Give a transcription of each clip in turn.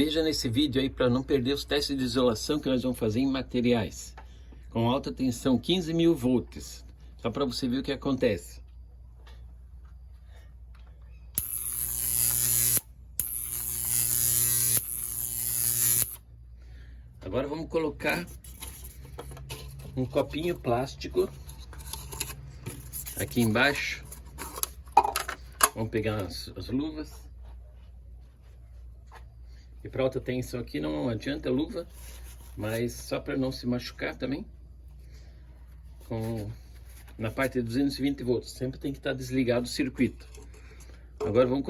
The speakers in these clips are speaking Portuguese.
Veja nesse vídeo aí para não perder os testes de isolação que nós vamos fazer em materiais com alta tensão 15.000 volts, só para você ver o que acontece. Agora vamos colocar um copinho plástico aqui embaixo. Vamos pegar as luvas. E para alta tensão aqui não adianta luva, mas só para não se machucar também. Na parte de 220 volts, sempre tem que estar desligado o circuito. Agora vamos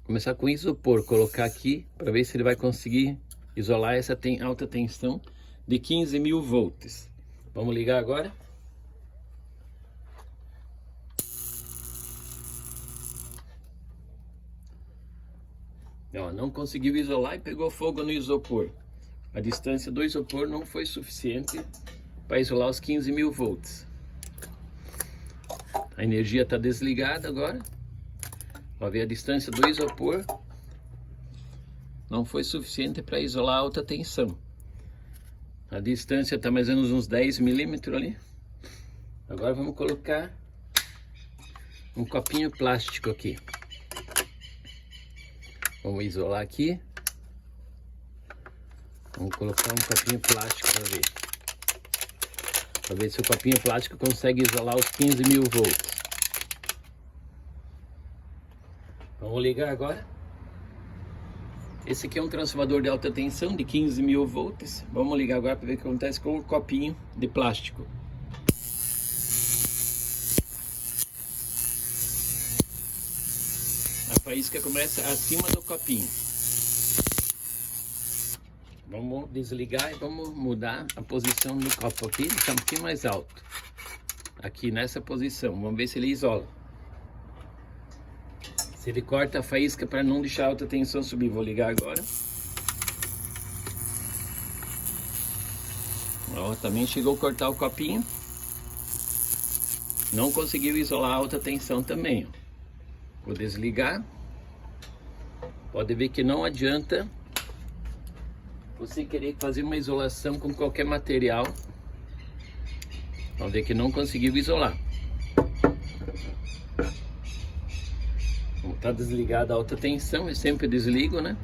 começar com isopor, colocar aqui para ver se ele vai conseguir isolar essa alta tensão de 15.000 volts. Vamos ligar agora. Ó, não conseguiu isolar e pegou fogo no isopor. A distância do isopor não foi suficiente para isolar os 15.000 volts. A energia está desligada agora. Ó, ver a distância do isopor não foi suficiente para isolar a alta tensão. A distância está mais ou menos uns 10 milímetros ali. Agora vamos colocar um copinho plástico aqui. Vamos isolar aqui. Vamos colocar um copinho plástico para ver se o copinho plástico consegue isolar os 15.000 volts. Vamos ligar agora. Esse aqui é um transformador de alta tensão de 15.000 volts. Vamos ligar agora para ver o que acontece com o copinho de plástico. A faísca começa acima do copinho. Vamos desligar e vamos mudar a posição do copo aqui, deixar um pouquinho mais alto. Aqui nessa posição, vamos ver se ele isola. Se ele corta a faísca para não deixar a alta tensão subir. Vou ligar agora. Ó, também chegou a cortar o copinho. Não conseguiu isolar a alta tensão também. Ó. Vou desligar. Pode ver que não adianta você querer fazer uma isolação com qualquer material. Vamos ver que não conseguiu isolar. Está desligada a alta tensão, eu sempre desligo, né?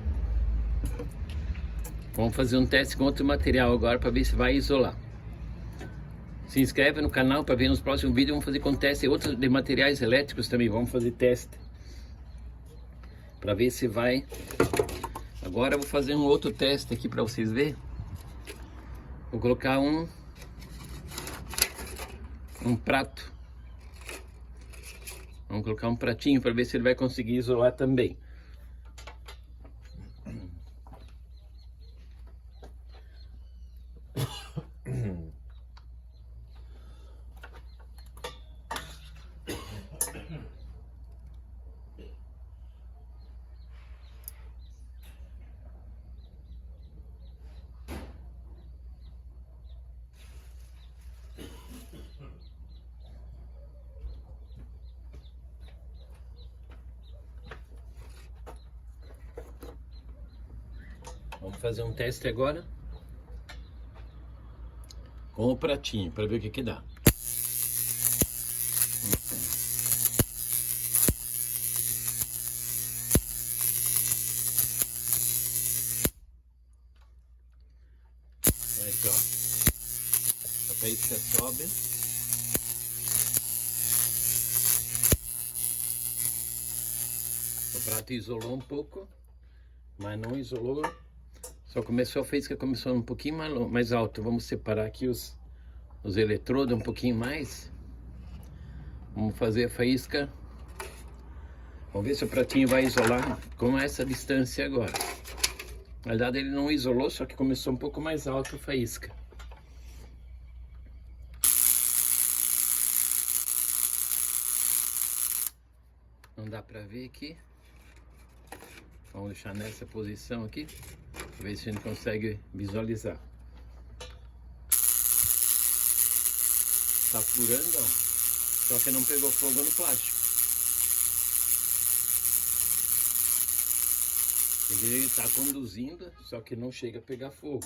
Vamos fazer um teste com outro material agora para ver se vai isolar. Se inscreve no canal para ver nos próximos vídeos. Vamos fazer com teste outros de materiais elétricos também. Vamos fazer teste para ver se vai. Agora eu vou fazer um outro teste aqui para vocês verem. Vou colocar um prato. Vamos colocar um pratinho para ver se ele vai conseguir isolar também. Vamos fazer um teste agora com o pratinho para ver o que dá. Aqui, ó. A faísca sobe. O prato isolou um pouco, mas não isolou. Só começou a faísca, começou um pouquinho mais alto. Vamos separar aqui os eletrodos um pouquinho mais. Vamos fazer a faísca. Vamos ver se o pratinho vai isolar com essa distância agora. Na verdade ele não isolou, só que começou um pouco mais alto a faísca. Não dá pra ver aqui. Vamos deixar nessa posição aqui. Pra ver se a gente consegue visualizar. Tá furando, ó. Só que não pegou fogo no plástico. Ele está conduzindo, só que não chega a pegar fogo.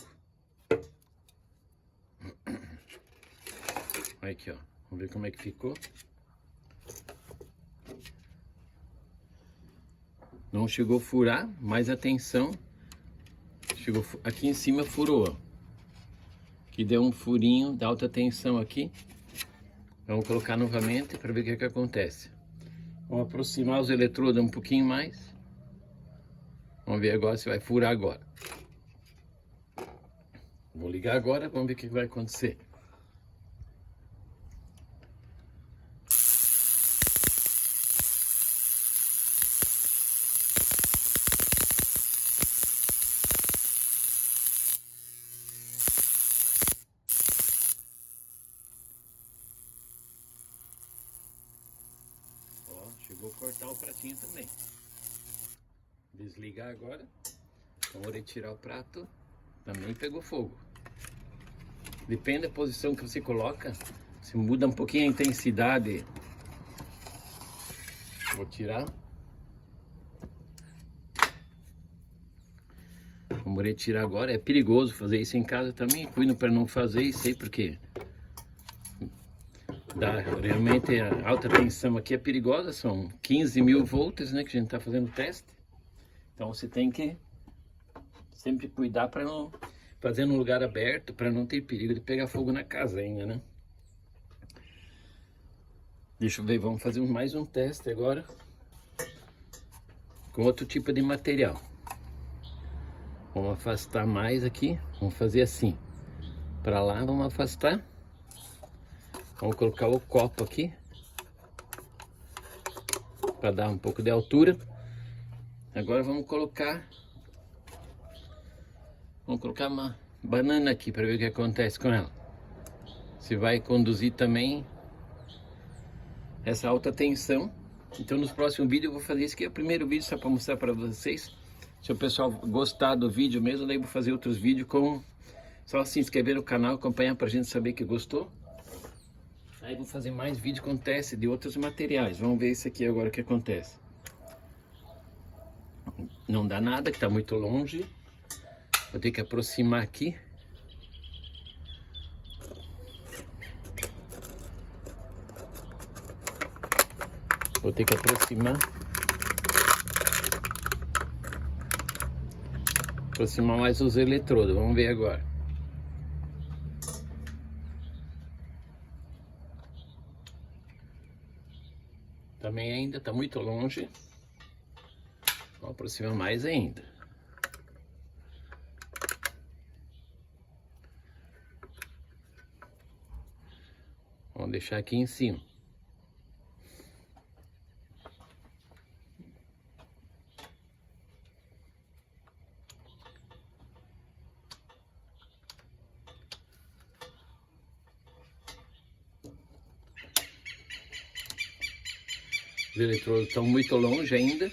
Olha aqui, ó. Vamos ver como é que ficou. Não chegou a furar, mas atenção. Chegou aqui em cima, furou, ó. Aqui deu um furinho de alta tensão aqui. Vamos colocar novamente para ver o que acontece. Vamos aproximar os eletrodos um pouquinho mais. Vamos ver agora se vai furar agora. Vou ligar agora, vamos ver o que vai acontecer. Ó, chegou a cortar o pratinho também. Desligar agora. Vamos retirar o prato. Também pegou fogo. Depende da posição que você coloca. Se muda um pouquinho a intensidade. Vou tirar. Vamos retirar agora. É perigoso fazer isso em casa também. Cuido para não fazer isso aí, porque realmente a alta tensão aqui é perigosa. São 15.000 volts, né, que a gente está fazendo o teste. Então você tem que sempre cuidar para não fazer num lugar aberto, para não ter perigo de pegar fogo na casa ainda, né? Deixa eu ver, vamos fazer mais um teste agora com outro tipo de material. Vamos afastar mais aqui, vamos fazer assim. Para lá, vamos afastar. Vamos colocar o copo aqui para dar um pouco de altura. Agora vamos colocar uma banana aqui para ver o que acontece com ela. Se vai conduzir também essa alta tensão. Então nos próximos vídeos eu vou fazer isso aqui. É o primeiro vídeo só para mostrar para vocês. Se o pessoal gostar do vídeo mesmo, daí eu vou fazer outros vídeos com... Só se inscrever no canal, acompanhar para a gente saber que gostou. Aí vou fazer mais vídeo com teste de outros materiais. Vamos ver isso aqui agora o que acontece. Não dá nada, que está muito longe. Vou ter que aproximar aqui. Vou ter que aproximar. Aproximar mais os eletrodos. Vamos ver agora. Também ainda está muito longe. Vou aproximar mais ainda. Vamos deixar aqui em cima. Os eletrodos estão muito longe ainda.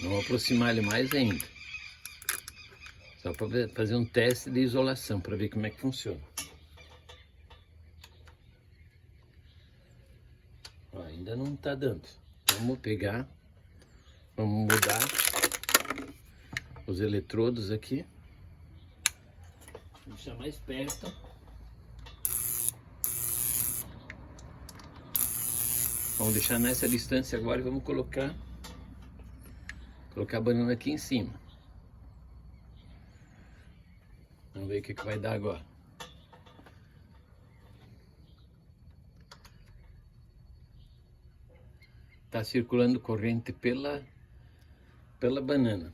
Vamos aproximar ele mais ainda. Só para fazer um teste de isolação, para ver como é que funciona. Ó, ainda não está dando. Vamos pegar, vamos mudar os eletrodos aqui. Vou deixar mais perto. Vamos deixar nessa distância agora e vamos colocar a banana aqui em cima. Vamos ver o que vai dar agora. Tá circulando corrente pela banana.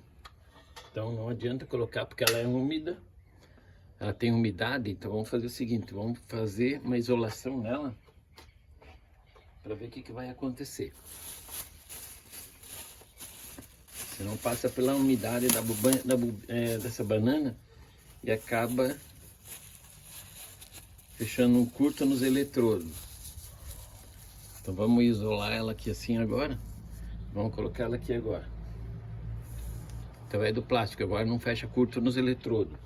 Então não adianta colocar porque ela é úmida. Ela tem umidade, então vamos fazer o seguinte, vamos fazer uma isolação nela para ver o que vai acontecer. Senão passa pela umidade dessa banana e acaba fechando um curto nos eletrodos. Então vamos isolar ela aqui assim agora. Vamos colocar ela aqui agora. Através do plástico, agora não fecha curto nos eletrodos.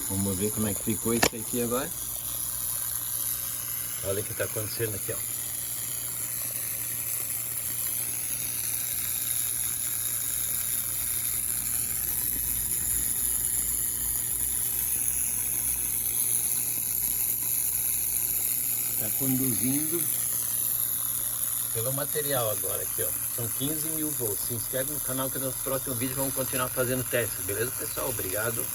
Vamos ver como é que ficou isso aqui agora. Olha o que está acontecendo aqui, ó. Está conduzindo pelo material agora aqui, ó. São 15.000 volts. Se inscreve no canal que nos próximos vídeos vamos continuar fazendo testes, beleza, pessoal? Obrigado.